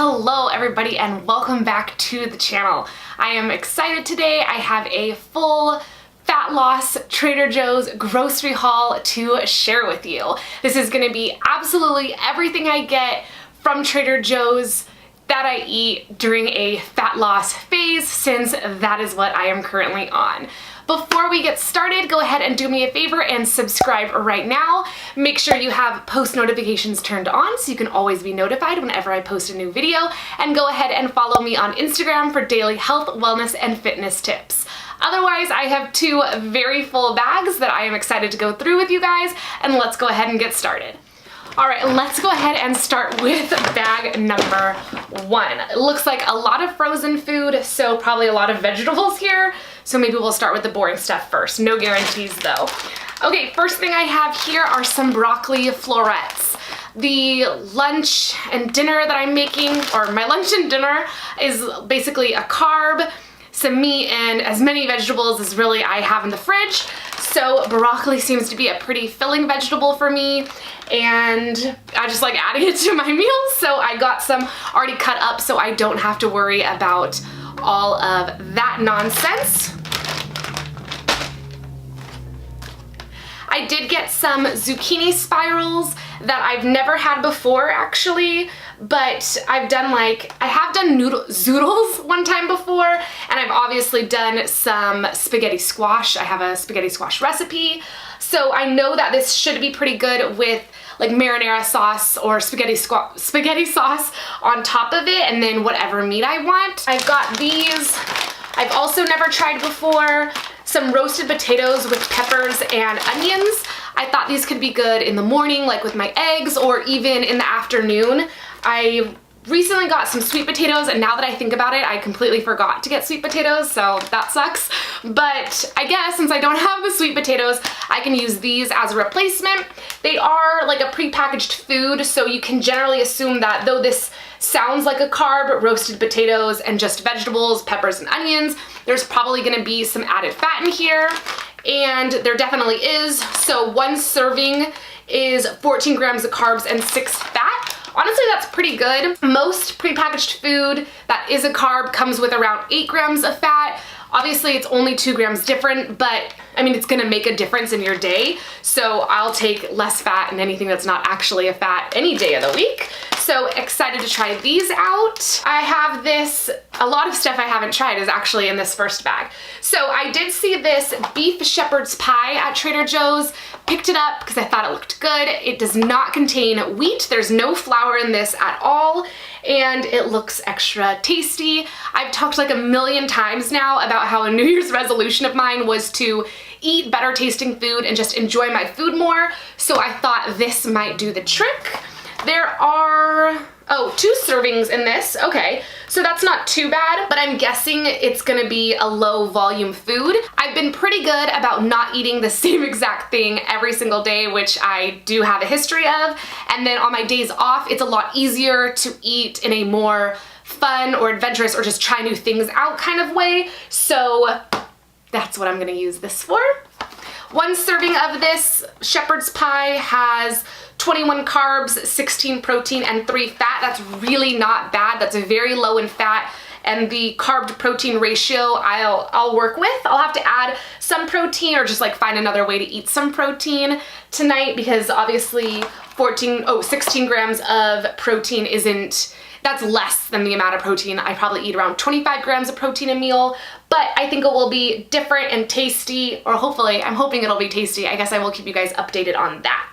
Hello everybody and welcome back to the channel. I am excited today. I have a full fat loss Trader Joe's grocery haul to share with you. This is going to be absolutely everything I get from Trader Joe's that I eat during a fat loss phase, since that is what I am currently on. Before we get started, go ahead and do me a favor and subscribe right now. Make sure you have post notifications turned on so you can always be notified whenever I post a new video, and go ahead and follow me on Instagram for daily health, wellness, and fitness tips. Otherwise, I have two very full bags that I am excited to go through with you guys, and let's go ahead and get started. All right, let's go ahead and start with bag number one. It looks like a lot of frozen food, so probably a lot of vegetables here. So maybe we'll start with the boring stuff first. No guarantees though. Okay, first thing I have here are some broccoli florets. The lunch and dinner that I'm making, or my lunch and dinner, is basically a carb, some meat, and as many vegetables as really I have in the fridge. So broccoli seems to be a pretty filling vegetable for me, and I just like adding it to my meals. So I got some already cut up so I don't have to worry about all of that nonsense. I did get some zucchini spirals that I've never had before actually, but I have done zoodles one time before, and I've obviously done some spaghetti squash. I have a spaghetti squash recipe, so I know that this should be pretty good with like marinara sauce or spaghetti sauce on top of it, and then whatever meat I want. I've got these. I've also never tried before some roasted potatoes with peppers and onions. I thought these could be good in the morning, like with my eggs, or even in the afternoon. I recently got some sweet potatoes, and now that I think about it, I completely forgot to get sweet potatoes, so that sucks. But I guess since I don't have the sweet potatoes, I can use these as a replacement. They are like a prepackaged food, so you can generally assume that though this sounds like a carb, roasted potatoes and just vegetables, peppers and onions, there's probably gonna be some added fat in here, and there definitely is. So one serving is 14 grams of carbs and 6 fat. Honestly, that's pretty good. Most prepackaged food that is a carb comes with around 8 grams of fat. Obviously, it's only 2 grams different, but I mean, it's gonna make a difference in your day. So I'll take less fat and anything that's not actually a fat any day of the week. So excited to try these out. I have this, a lot of stuff I haven't tried is actually in this first bag. So I did see this beef shepherd's pie at Trader Joe's, picked it up because I thought it looked good. It does not contain wheat. There's no flour in this at all, and it looks extra tasty. I've talked like a million times now about how a New Year's resolution of mine was to eat better tasting food and just enjoy my food more. So I thought this might do the trick. There are, 2 servings in this. Okay, so that's not too bad, but I'm guessing it's gonna be a low volume food. I've been pretty good about not eating the same exact thing every single day, which I do have a history of. And then on my days off, it's a lot easier to eat in a more fun or adventurous or just try new things out kind of way. So that's what I'm gonna use this for. One serving of this shepherd's pie has 21 carbs, 16 protein, and 3 fat. That's really not bad. That's very low in fat, and the carb to protein ratio I'll work with. I'll have to add some protein or just like find another way to eat some protein tonight, because obviously 16 grams of protein that's less than the amount of protein. I probably eat around 25 grams of protein a meal, but I think it will be different and tasty, or hopefully, I'm hoping it'll be tasty. I guess I will keep you guys updated on that.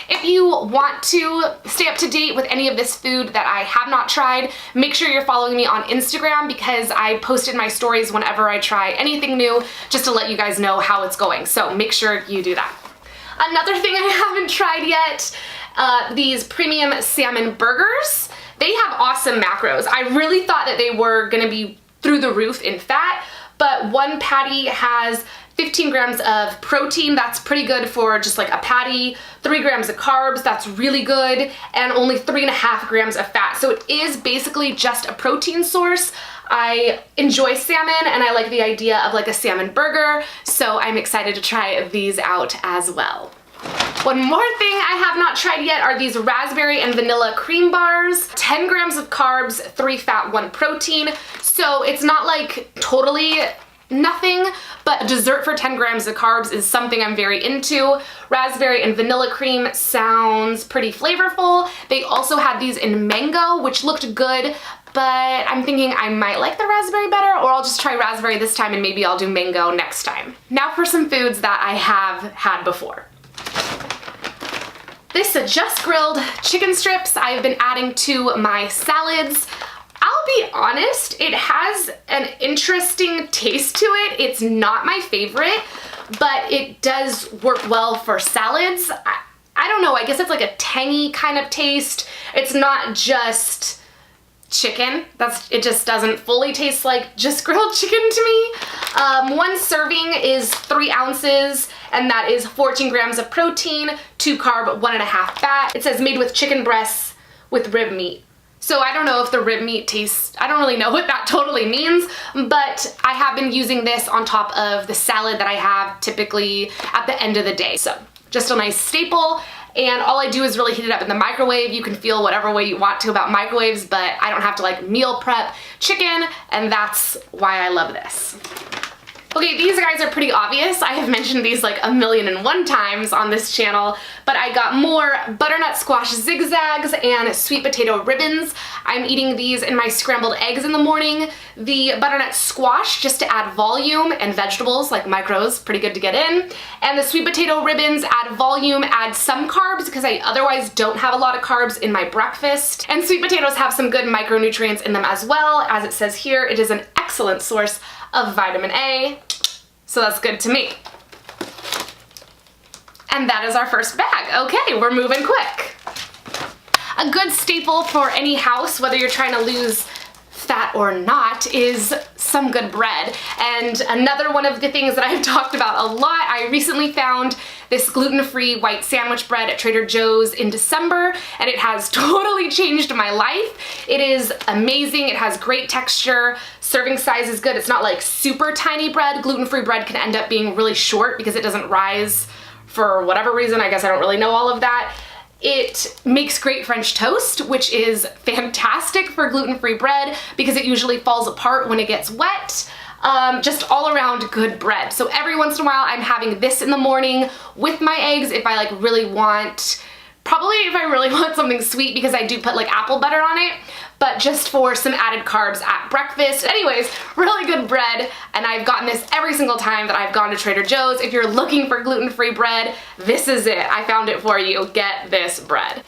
If you want to stay up to date with any of this food that I have not tried, make sure you're following me on Instagram, because I posted my stories whenever I try anything new, just to let you guys know how it's going. So make sure you do that. Another thing I haven't tried yet, these premium salmon burgers. They have awesome macros. I really thought that they were gonna be through the roof in fat, but one patty has 15 grams of protein. That's pretty good for just like a patty. 3 grams of carbs, that's really good, and only 3.5 grams of fat. So it is basically just a protein source. I enjoy salmon, and I like the idea of like a salmon burger, so I'm excited to try these out as well. One more thing I have not tried yet are these raspberry and vanilla cream bars. 10 grams of carbs, 3 fat, 1 protein. So it's not like totally nothing, but dessert for 10 grams of carbs is something I'm very into. Raspberry and vanilla cream sounds pretty flavorful. They also had these in mango, which looked good, but I'm thinking I might like the raspberry better, or I'll just try raspberry this time and maybe I'll do mango next time. Now for some foods that I have had before. This just grilled chicken strips I've been adding to my salads. I'll be honest, it has an interesting taste to it. It's not my favorite, but it does work well for salads. I don't know, I guess it's like a tangy kind of taste. It's not just chicken. It just doesn't fully taste like just grilled chicken to me. One serving is 3 ounces, and that is 14 grams of protein, 2 carb, 1.5 fat. It says made with chicken breasts with rib meat. So I don't know if the rib meat tastes, I don't really know what that totally means, but I have been using this on top of the salad that I have typically at the end of the day. So just a nice staple, and all I do is really heat it up in the microwave. You can feel whatever way you want to about microwaves, but I don't have to like meal prep chicken, and that's why I love this. Okay, these guys are pretty obvious. I have mentioned these like 1,000,001 times on this channel, but I got more butternut squash zigzags and sweet potato ribbons. I'm eating these in my scrambled eggs in the morning. The butternut squash, just to add volume, and vegetables like micros, pretty good to get in. And the sweet potato ribbons add volume, add some carbs because I otherwise don't have a lot of carbs in my breakfast. And sweet potatoes have some good micronutrients in them as well. As it says here, it is an excellent source of vitamin A, so that's good to me. And that is our first bag. Okay, we're moving quick. A good staple for any house, whether you're trying to lose fat or not, is some good bread. And another one of the things that I've talked about a lot, I recently found this gluten-free white sandwich bread at Trader Joe's in December, and it has totally changed my life. It is amazing. It has great texture. Serving size is good. It's not like super tiny bread. Gluten-free bread can end up being really short because it doesn't rise for whatever reason. I guess I don't really know all of that. It makes great French toast, which is fantastic for gluten-free bread because it usually falls apart when it gets wet. Just all around good bread. So every once in a while I'm having this in the morning with my eggs if I like really want, probably if I really want something sweet because I do put like apple butter on it, but just for some added carbs at breakfast. Anyways, really good bread, and I've gotten this every single time that I've gone to Trader Joe's. If you're looking for gluten-free bread, this is it. I found it for you. Get this bread.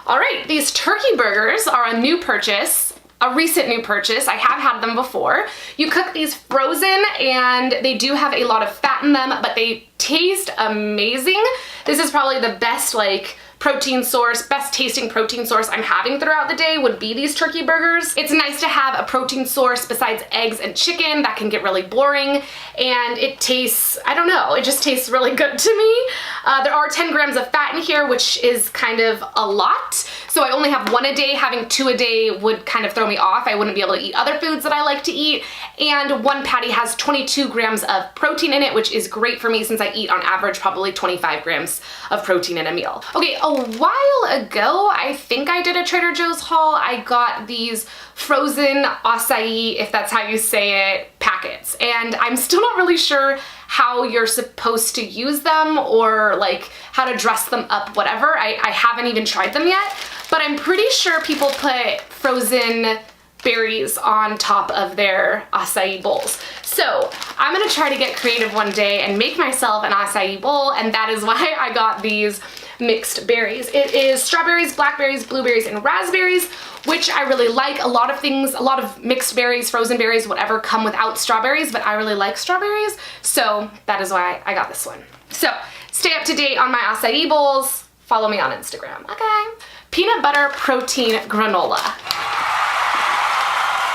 All right, these turkey burgers are a new purchase. A recent new purchase. I have had them before. You cook these frozen and they do have a lot of fat in them, but they taste amazing. This is probably the best like protein source, best tasting protein source I'm having throughout the day would be these turkey burgers. It's nice to have a protein source besides eggs and chicken. That can get really boring, and it tastes, I don't know, it just tastes really good to me. There are 10 grams of fat in here, which is kind of a lot. So I only have 1 a day. Having 2 a day would kind of throw me off. I wouldn't be able to eat other foods that I like to eat. And one patty has 22 grams of protein in it, which is great for me since I eat on average probably 25 grams of protein in a meal. Okay, a while ago, I think I did a Trader Joe's haul. I got these frozen acai, if that's how you say it, packets. And I'm still not really sure how you're supposed to use them or like how to dress them up, whatever. I haven't even tried them yet, but I'm pretty sure people put frozen berries on top of their acai bowls. So I'm gonna try to get creative one day and make myself an acai bowl, and that is why I got these mixed berries. It is strawberries, blackberries, blueberries, and raspberries, which I really like. A lot of things, a lot of mixed berries, frozen berries, whatever, come without strawberries, but I really like strawberries, so that is why I got this one. So stay up to date on my acai bowls. Follow me on Instagram, okay? Peanut butter protein granola.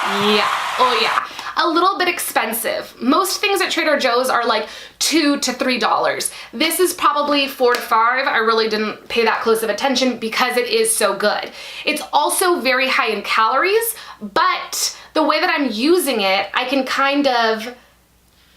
Yeah, oh yeah. A little bit expensive. Most things at Trader Joe's are like $2 to $3. This is probably $4 to $5. I really didn't pay that close of attention because it is so good. It's also very high in calories, but the way that I'm using it, I can kind of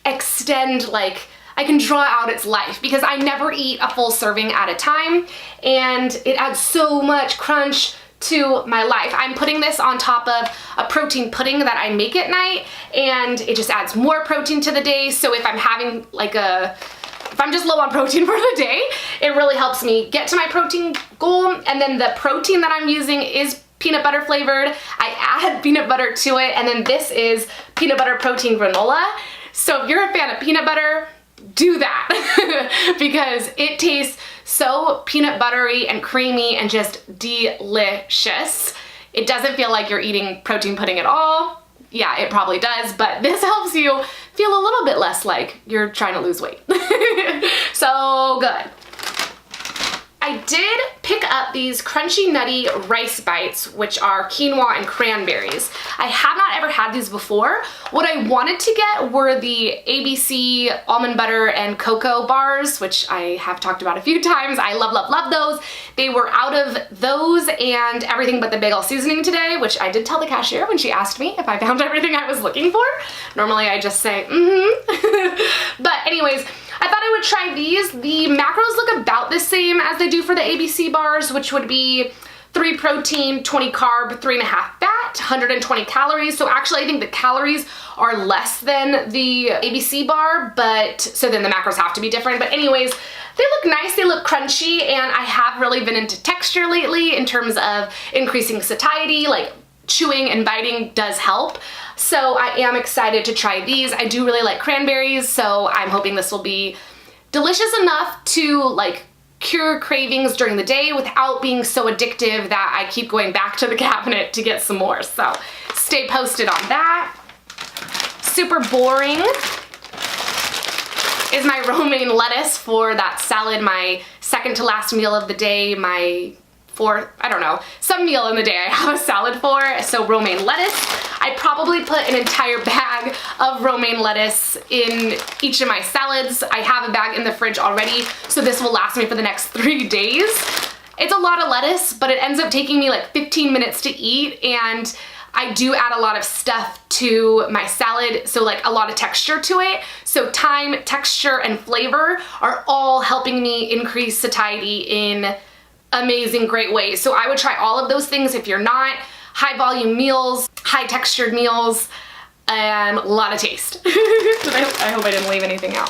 extend, like, I can draw out its life because I never eat a full serving at a time, and it adds so much crunch to my life. I'm putting this on top of a protein pudding that I make at night, and it just adds more protein to the day. So if I'm having like if I'm just low on protein for the day, it really helps me get to my protein goal. And then the protein that I'm using is peanut butter flavored. I add peanut butter to it, and then this is peanut butter protein granola. So if you're a fan of peanut butter, do that because it tastes so peanut buttery and creamy and just delicious. It doesn't feel like you're eating protein pudding at all. Yeah, it probably does, but this helps you feel a little bit less like you're trying to lose weight. So good. I did pick up these crunchy nutty rice bites, which are quinoa and cranberries. I have not ever had these before. What I wanted to get were the ABC almond butter and cocoa bars, which I have talked about a few times. I love, love, love those. They were out of those and everything but the bagel seasoning today, which I did tell the cashier when she asked me if I found everything I was looking for. Normally I just say, But anyways, I thought I would try these. The macros look about the same as they do for the ABC bars, which would be 3 protein, 20 carb, 3.5 fat, 120 calories. So actually I think the calories are less than the ABC bar, but so then the macros have to be different. But anyways, they look nice, they look crunchy, and I have really been into texture lately in terms of increasing satiety, like chewing and biting does help. So I am excited to try these. I do really like cranberries, so I'm hoping this will be delicious enough to like cure cravings during the day without being so addictive that I keep going back to the cabinet to get some more. So stay posted on that. Super boring is my romaine lettuce for that salad, my second to last meal of the day, my fourth, I don't know, some meal in the day I have a salad for. So romaine lettuce. I probably put an entire bag of romaine lettuce in each of my salads. I have a bag in the fridge already, so this will last me for the next 3 days. It's a lot of lettuce, but it ends up taking me like 15 minutes to eat, and I do add a lot of stuff to my salad, so like a lot of texture to it. So time, texture, and flavor are all helping me increase satiety in amazing, great ways. So I would try all of those things if you're not. High volume meals, high textured meals, and a lot of taste. I hope I didn't leave anything out.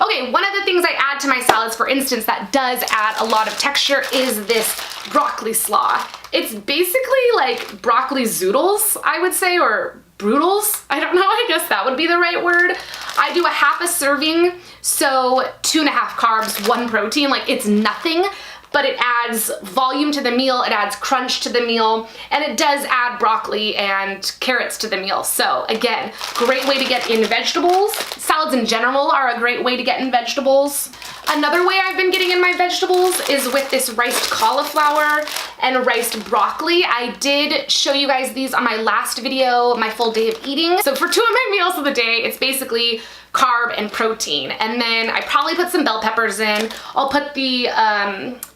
Okay, one of the things I add to my salads, for instance, that does add a lot of texture is this broccoli slaw. It's basically like broccoli zoodles, I would say, or broodles. I don't know, I guess that would be the right word. I do a half a serving, so 2.5 carbs, 1 protein, like it's nothing, but it adds volume to the meal, it adds crunch to the meal, and it does add broccoli and carrots to the meal. So again, great way to get in vegetables. Salads in general are a great way to get in vegetables. Another way I've been getting in my vegetables is with this riced cauliflower and riced broccoli. I did show you guys these on my last video, my full day of eating. So for 2 of my meals of the day, it's basically carb and protein. And then I probably put some bell peppers in. I'll put the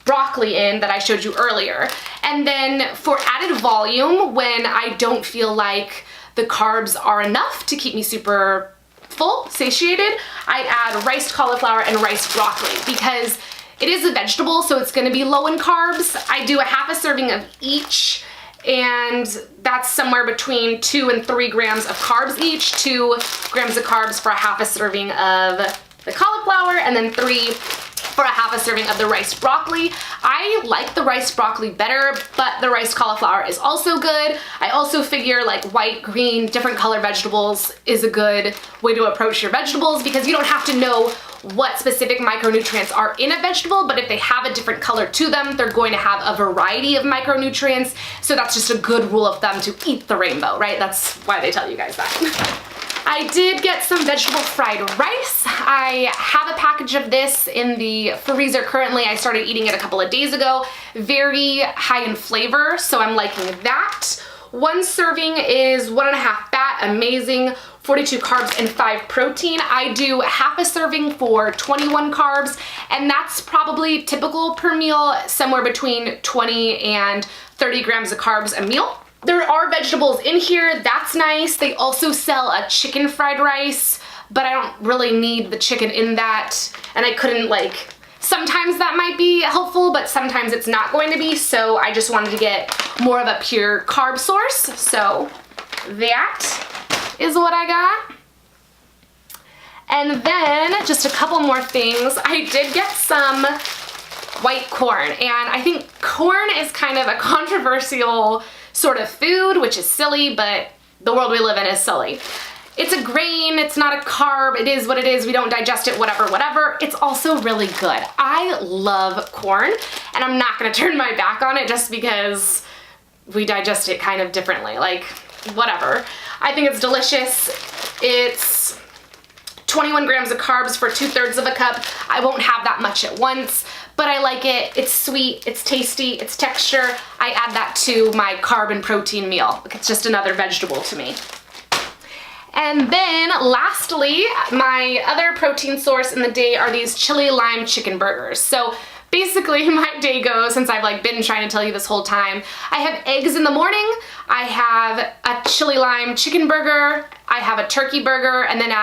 broccoli in that I showed you earlier. And then for added volume, when I don't feel like the carbs are enough to keep me super full, satiated, I add riced cauliflower and riced broccoli because it is a vegetable, so it's gonna be low in carbs. I do a half a serving of each, and that's somewhere between 2 and 3 grams of carbs each. 2 grams of carbs for a half a serving of the cauliflower, and then 3 for a half a serving of the riced broccoli. I like the riced broccoli better, but the riced cauliflower is also good. I also figure like white, green, different color vegetables is a good way to approach your vegetables because you don't have to know what specific micronutrients are in a vegetable, but if they have a different color to them, they're going to have a variety of micronutrients. So that's just a good rule of thumb to eat the rainbow, right? That's why they tell you guys that. I did get some vegetable fried rice. I have a package of this in the freezer currently. I started eating it a couple of days ago. Very high in flavor, so I'm liking that. 1 serving is 1.5 fat, amazing, 42 carbs and 5 protein. I do half a serving for 21 carbs, and that's probably typical per meal, somewhere between 20 and 30 grams of carbs a meal. There are vegetables in here, that's nice. They also sell a chicken fried rice but I don't really need the chicken in that, and I couldn't like, sometimes that might be helpful, but sometimes it's not going to be, so I just wanted to get more of a pure carb source. So that is what I got. And then just a couple more things. I did get some white corn, and I think corn is kind of a controversial sort of food, which is silly, but the world we live in is silly. It's a grain, it's not a carb, it is what it is, we don't digest it, whatever, whatever. It's also really good. I love corn, and I'm not gonna turn my back on it just because we digest it kind of differently, like, whatever. I think it's delicious. It's 21 grams of carbs for 2/3 of a cup. I won't have that much at once, but I like it. It's sweet, it's tasty, it's texture. I add that to my carb and protein meal. It's just another vegetable to me. And then lastly, my other protein source in the day are these chili lime chicken burgers. So basically my day goes, since I've like been trying to tell you this whole time, I have eggs in the morning, I have a chili lime chicken burger, I have a turkey burger, and then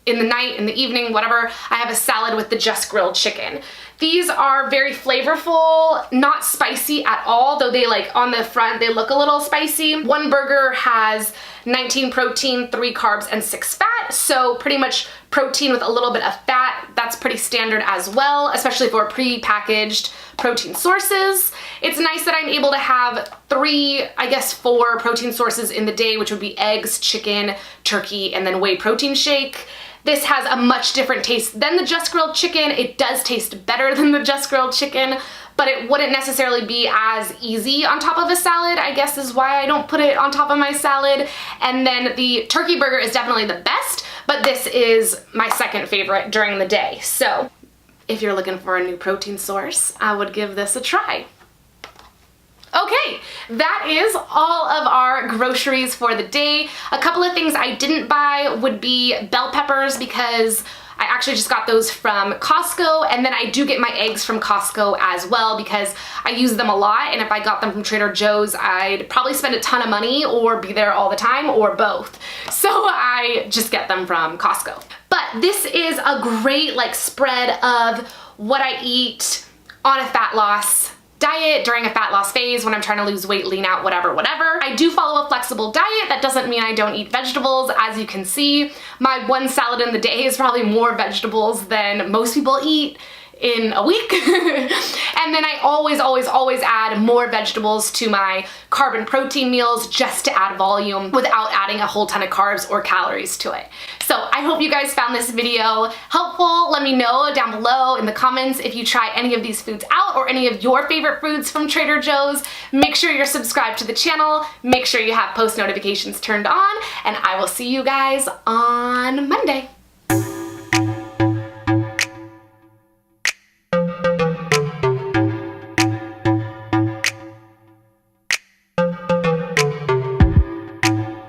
in the night, in the evening, whatever, I have a salad with the just grilled chicken. These are very flavorful, not spicy at all, though they like on the front, they look a little spicy. One burger has 19 protein, 3 carbs, and 6 fat, so pretty much protein with a little bit of fat. That's pretty standard as well, especially for pre-packaged protein sources. It's nice that I'm able to have 3, I guess 4 protein sources in the day, which would be eggs, chicken, turkey, and then whey protein shake. This has a much different taste than the just grilled chicken. It does taste better than the just grilled chicken, but it wouldn't necessarily be as easy on top of a salad, I guess is why I don't put it on top of my salad. And then the turkey burger is definitely the best, but this is my second favorite during the day. So if you're looking for a new protein source, I would give this a try. Okay, that is all of our groceries for the day. A couple of things I didn't buy would be bell peppers, because I actually just got those from Costco, and then I do get my eggs from Costco as well because I use them a lot, and if I got them from Trader Joe's, I'd probably spend a ton of money or be there all the time, or both. So I just get them from Costco. But this is a great like spread of what I eat on a fat loss diet during a fat loss phase when I'm trying to lose weight, lean out, whatever, whatever. I do follow a flexible diet. That doesn't mean I don't eat vegetables. As you can see, my one salad in the day is probably more vegetables than most people eat in a week. And then I always add more vegetables to my carb and protein meals just to add volume without adding a whole ton of carbs or calories to it. So I hope you guys found this video helpful. Let me know down below in the comments if you try any of these foods out or any of your favorite foods from Trader Joe's. Make sure you're subscribed to the channel. Make sure you have post notifications turned on, and I will see you guys on Monday.